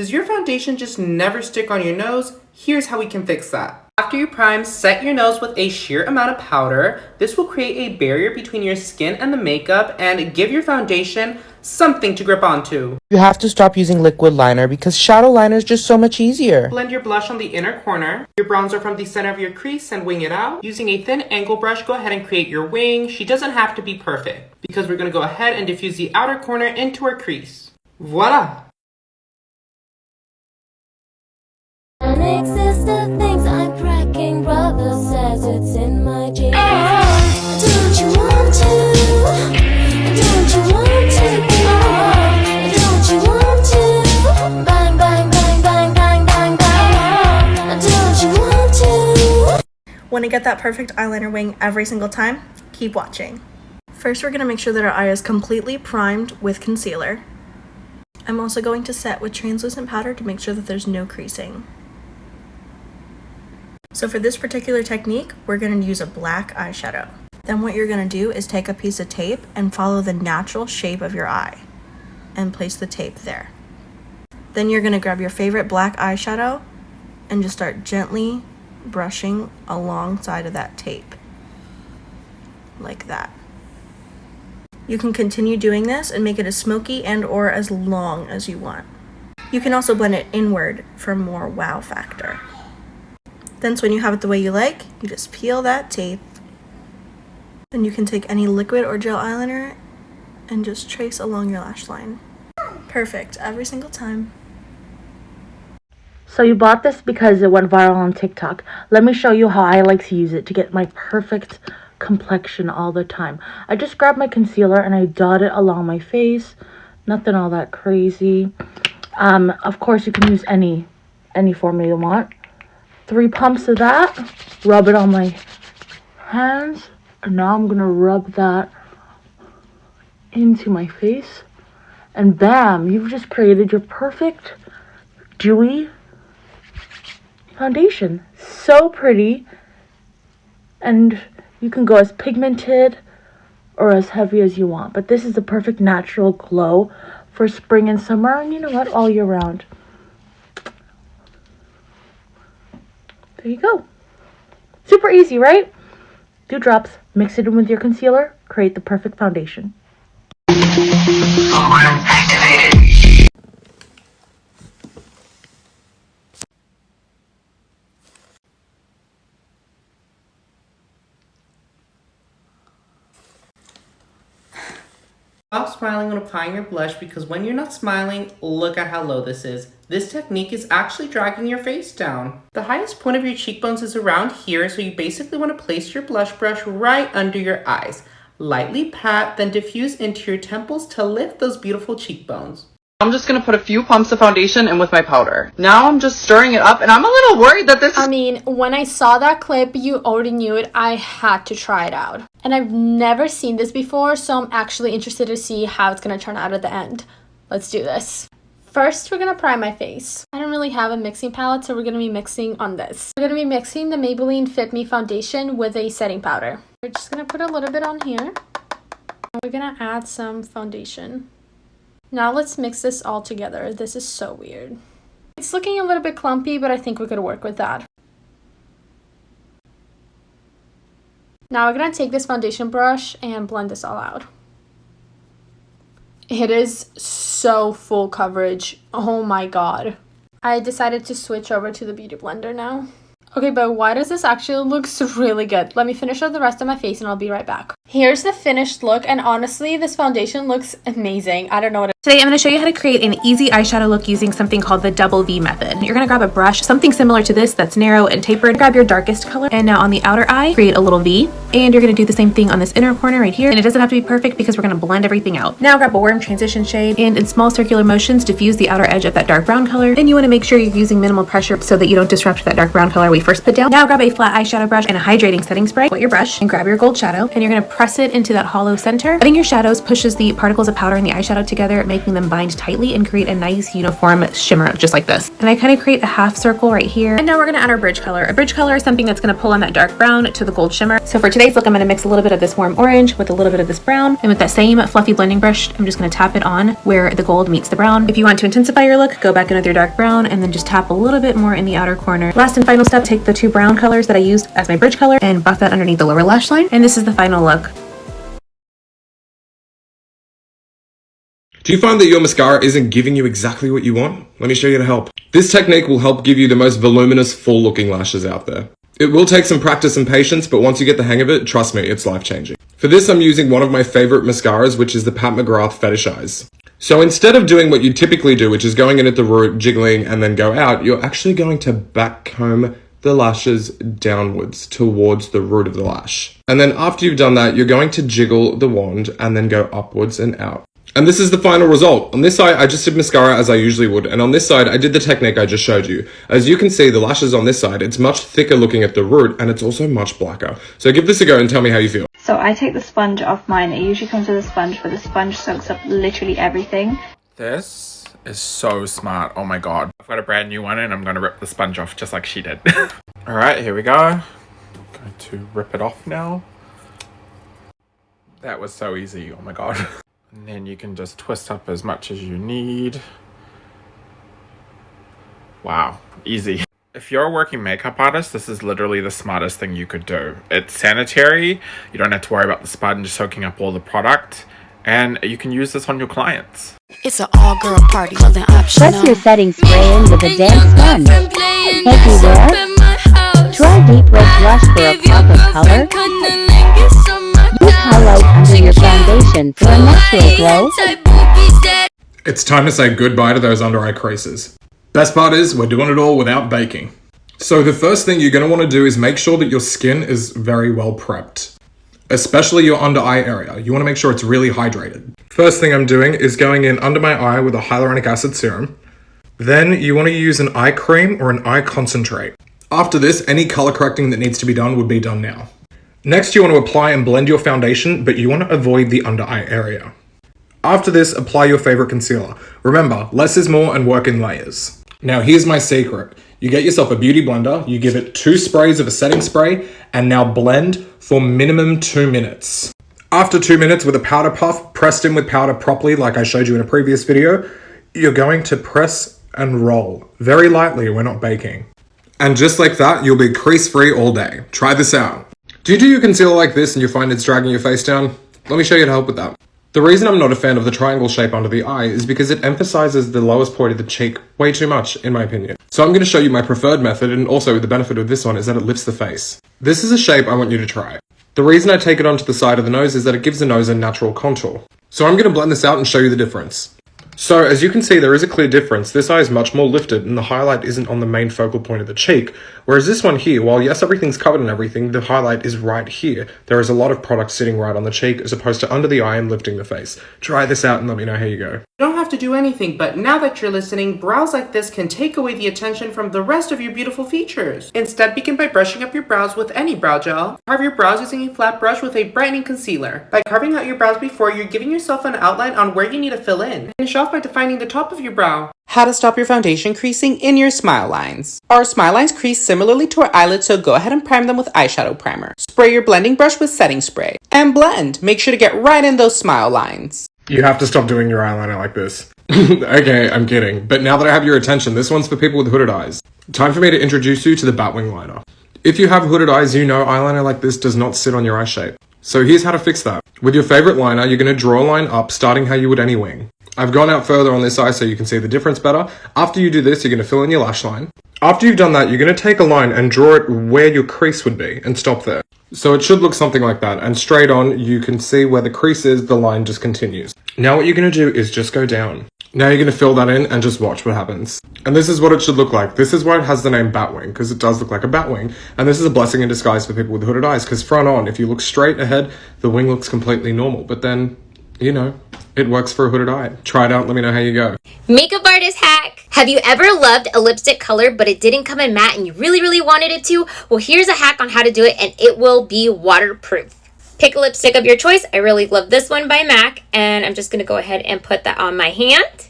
Does your foundation just never stick on your nose? Here's how we can fix that. After you prime, set your nose with a sheer amount of powder. This will create a barrier between your skin and the makeup and give your foundation something to grip onto. You have to stop using liquid liner because shadow liner is just so much easier. Blend your blush on the inner corner, your bronzer from the center of your crease and wing it out. Using a thin angle brush, go ahead and create your wing. She doesn't have to be perfect because we're going to go ahead and diffuse the outer corner into her crease. Voila! Things I'm cracking, brother says it's in my genes. Don't you want to? Don't you want to? Don't you want to? Bang, bang, bang, bang, bang, bang, bang. Don't you want to? Want to get that perfect eyeliner wing every single time? Keep watching. First, we're going to make sure that our eye is completely primed with concealer. I'm also going to set with translucent powder to make sure that there's no creasing. So for this particular technique, we're going to use a black eyeshadow. Then what you're going to do is take a piece of tape and follow the natural shape of your eye and place the tape there. Then you're going to grab your favorite black eyeshadow and just start gently brushing alongside of that tape, like that. You can continue doing this and make it as smoky and or as long as you want. You can also blend it inward for more wow factor. Then when you have it the way you like, you just peel that tape. Then you can take any liquid or gel eyeliner and just trace along your lash line. Perfect, every single time. So you bought this because it went viral on TikTok. Let me show you how I like to use it to get my perfect complexion all the time. I just grab my concealer and I dot it along my face. Nothing all that crazy. Of course, you can use any formula you want. 3 pumps of that, rub it on my hands, and now I'm gonna rub that into my face, and bam, you've just created your perfect dewy foundation. So pretty, and you can go as pigmented or as heavy as you want, but this is the perfect natural glow for spring and summer, and you know what, all year round. There you go. Super easy, right? 2 drops, mix it in with your concealer, create the perfect foundation. Program activated. Stop smiling when applying your blush because when you're not smiling, look at how low this is. This technique is actually dragging your face down. The highest point of your cheekbones is around here, so you basically want to place your blush brush right under your eyes. Lightly pat, then diffuse into your temples to lift those beautiful cheekbones. I'm just gonna put a few pumps of foundation in with my powder. Now I'm just stirring it up and I'm a little worried that this is... I mean, when I saw that clip, you already knew it. I had to try it out. And I've never seen this before, so I'm actually interested to see how it's gonna turn out at the end. Let's do this. First, we're gonna prime my face. I don't really have a mixing palette, so we're gonna be mixing on this. We're gonna be mixing the Maybelline Fit Me foundation with a setting powder. We're just gonna put a little bit on here. And we're gonna add some foundation. Now let's mix this all together. This is so weird. It's looking a little bit clumpy, but I think we could work with that. Now we're gonna take this foundation brush and blend this all out. It is so full coverage. Oh my god. I decided to switch over to the Beauty Blender now. Okay, but why does this actually look really good? Let me finish up the rest of my face and I'll be right back. Here's the finished look, and honestly, this foundation looks amazing. I don't know what Today I'm going to show you how to create an easy eyeshadow look using something called the double V method. You're going to grab a brush, something similar to this that's narrow and tapered. Grab your darkest color, and now on the outer eye, create a little V. And you're going to do the same thing on this inner corner right here. And it doesn't have to be perfect because we're going to blend everything out. Now grab a warm transition shade, and in small circular motions, diffuse the outer edge of that dark brown color. And you want to make sure you're using minimal pressure so that you don't disrupt that dark brown color we first put down. Now grab a flat eyeshadow brush and a hydrating setting spray. Wet your brush and grab your gold shadow, and you're going to press it into that hollow center. Adding your shadows pushes the particles of powder and the eyeshadow together, making them bind tightly and create a nice uniform shimmer just like this. And I kind of create a half circle right here. And now we're gonna add our bridge color. A bridge color is something that's gonna pull on that dark brown to the gold shimmer. So for today's look, I'm gonna mix a little bit of this warm orange with a little bit of this brown. And with that same fluffy blending brush, I'm just gonna tap it on where the gold meets the brown. If you want to intensify your look, go back in with your dark brown and then just tap a little bit more in the outer corner. Last and final step, take the two brown colors that I used as my bridge color and buff that underneath the lower lash line. And this is the final look. Do you find that your mascara isn't giving you exactly what you want? Let me show you how to help. This technique will help give you the most voluminous, full-looking lashes out there. It will take some practice and patience, but once you get the hang of it, trust me, it's life-changing. For this, I'm using one of my favorite mascaras, which is the Pat McGrath Fetish Eyes. So instead of doing what you typically do, which is going in at the root, jiggling, and then go out, you're actually going to backcomb the lashes downwards towards the root of the lash. And then after you've done that, you're going to jiggle the wand and then go upwards and out. And this is the final result. On this side, I just did mascara as I usually would. And on this side, I did the technique I just showed you. As you can see, the lashes on this side, it's much thicker looking at the root and it's also much blacker. So give this a go and tell me how you feel. So I take the sponge off mine. It usually comes with a sponge, but the sponge soaks up literally everything. This is so smart. Oh my god. I've got a brand new one and I'm going to rip the sponge off just like she did. Alright, here we go. I'm going to rip it off now. That was so easy. Oh my god. And then you can just twist up as much as you need. Wow, easy. If you're a working makeup artist, this is literally the smartest thing you could do. It's sanitary, you don't have to worry about the sponge soaking up all the product, and you can use this on your clients. It's an all-girl party, clothing optional. Press your setting spray in with a damp sponge. Everywhere. Try deep red blush for a pop of color. Use highlight under your foundation for a natural glow. It's time to say goodbye to those under eye creases. Best part is, we're doing it all without baking. So the first thing you're going to want to do is make sure that your skin is very well prepped. Especially your under eye area. You want to make sure it's really hydrated. First thing I'm doing is going in under my eye with a hyaluronic acid serum. Then you want to use an eye cream or an eye concentrate. After this, any color correcting that needs to be done would be done now. Next, you want to apply and blend your foundation, but you want to avoid the under eye area. After this, apply your favorite concealer. Remember, less is more and work in layers. Now, here's my secret. You get yourself a beauty blender, you give it 2 sprays of a setting spray, and now blend for minimum 2 minutes. After 2 minutes with a powder puff, pressed in with powder properly like I showed you in a previous video, you're going to press and roll. Very lightly, we're not baking. And just like that, you'll be crease-free all day. Try this out. Do you do your concealer like this and you find it's dragging your face down? Let me show you how to help with that. The reason I'm not a fan of the triangle shape under the eye is because it emphasizes the lowest point of the cheek way too much, in my opinion. So I'm going to show you my preferred method, and also the benefit of this one is that it lifts the face. This is a shape I want you to try. The reason I take it onto the side of the nose is that it gives the nose a natural contour. So I'm going to blend this out and show you the difference. So as you can see, there is a clear difference. This eye is much more lifted and the highlight isn't on the main focal point of the cheek. Whereas this one here, while yes, everything's covered and everything, the highlight is right here. There is a lot of product sitting right on the cheek as opposed to under the eye and lifting the face. Try this out and let me know how you go. You don't have to do anything, but now that you're listening, brows like this can take away the attention from the rest of your beautiful features. Instead, begin by brushing up your brows with any brow gel. Carve your brows using a flat brush with a brightening concealer. By carving out your brows before, you're giving yourself an outline on where you need to fill in. Finish off by defining the top of your brow. How to stop your foundation creasing in your smile lines. Our smile lines crease similarly to our eyelids, so go ahead and prime them with eyeshadow primer. Spray your blending brush with setting spray. And blend. Make sure to get right in those smile lines. You have to stop doing your eyeliner like this. Okay, I'm kidding. But now that I have your attention, this one's for people with hooded eyes. Time for me to introduce you to the Batwing liner. If you have hooded eyes, you know eyeliner like this does not sit on your eye shape. So here's how to fix that. With your favorite liner, you're going to draw a line up starting how you would any wing. I've gone out further on this eye so you can see the difference better. After you do this, you're going to fill in your lash line. After you've done that, you're going to take a line and draw it where your crease would be and stop there. So it should look something like that, and straight on, you can see where the crease is, the line just continues. Now what you're going to do is just go down. Now you're going to fill that in and just watch what happens. And this is what it should look like. This is why it has the name Batwing, because it does look like a batwing. And this is a blessing in disguise for people with hooded eyes, because front on, if you look straight ahead, the wing looks completely normal. But then, you know, it works for a hooded eye. Try it out, let me know how you go. Makeup artist hack! Have you ever loved a lipstick color but it didn't come in matte and you really wanted it to? Well, here's a hack on how to do it and it will be waterproof. Pick a lipstick of your choice. I really love this one by MAC, and I'm just going to go ahead and put that on my hand.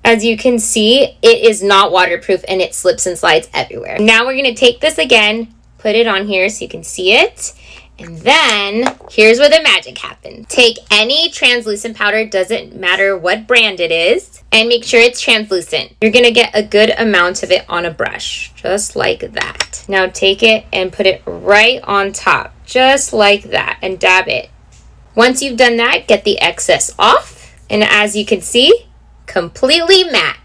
As you can see, it is not waterproof and it slips and slides everywhere. Now we're going to take this again, put it on here so you can see it. And then here's where the magic happens. Take any translucent powder, doesn't matter what brand it is, and make sure it's translucent. You're gonna get a good amount of it on a brush, just like that. Now take it and put it right on top, just like that, and dab it. Once you've done that, get the excess off. And as you can see, completely matte.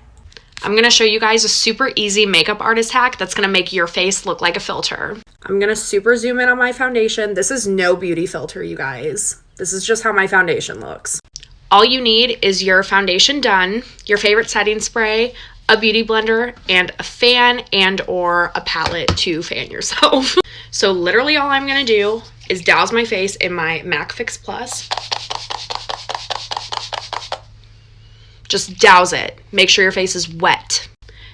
I'm going to show you guys a super easy makeup artist hack that's going to make your face look like a filter. I'm going to super zoom in on my foundation. This is no beauty filter, you guys. This is just how my foundation looks. All you need is your foundation done, your favorite setting spray, a beauty blender, and a fan and or a palette to fan yourself. So literally all I'm going to do is douse my face in my MAC Fix Plus. Just douse it. Make sure your face is wet.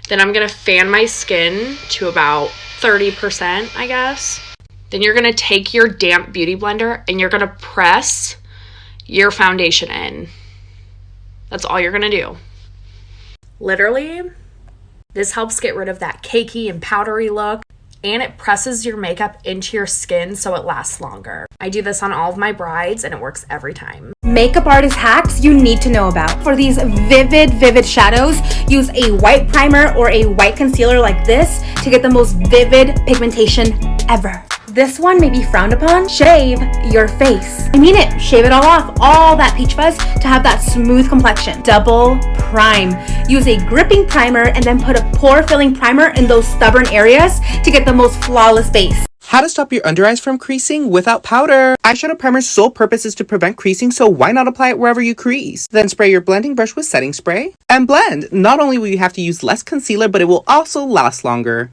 Then I'm going to fan my skin to about 30%, I guess. Then you're going to take your damp beauty blender and you're going to press your foundation in. That's all you're going to do. Literally, this helps get rid of that cakey and powdery look, and it presses your makeup into your skin so it lasts longer. I do this on all of my brides and it works every time. Makeup artist hacks you need to know about. For these vivid shadows, use a white primer or a white concealer like this to get the most vivid pigmentation ever. This one may be frowned upon. Shave your face. I mean it. Shave it all off. All that peach fuzz to have that smooth complexion. Double prime. Use a gripping primer and then put a pore filling primer in those stubborn areas to get the most flawless base. How to stop your under eyes from creasing without powder. Eyeshadow primer's sole purpose is to prevent creasing, so why not apply it wherever you crease? Then spray your blending brush with setting spray and blend. Not only will you have to use less concealer, but it will also last longer.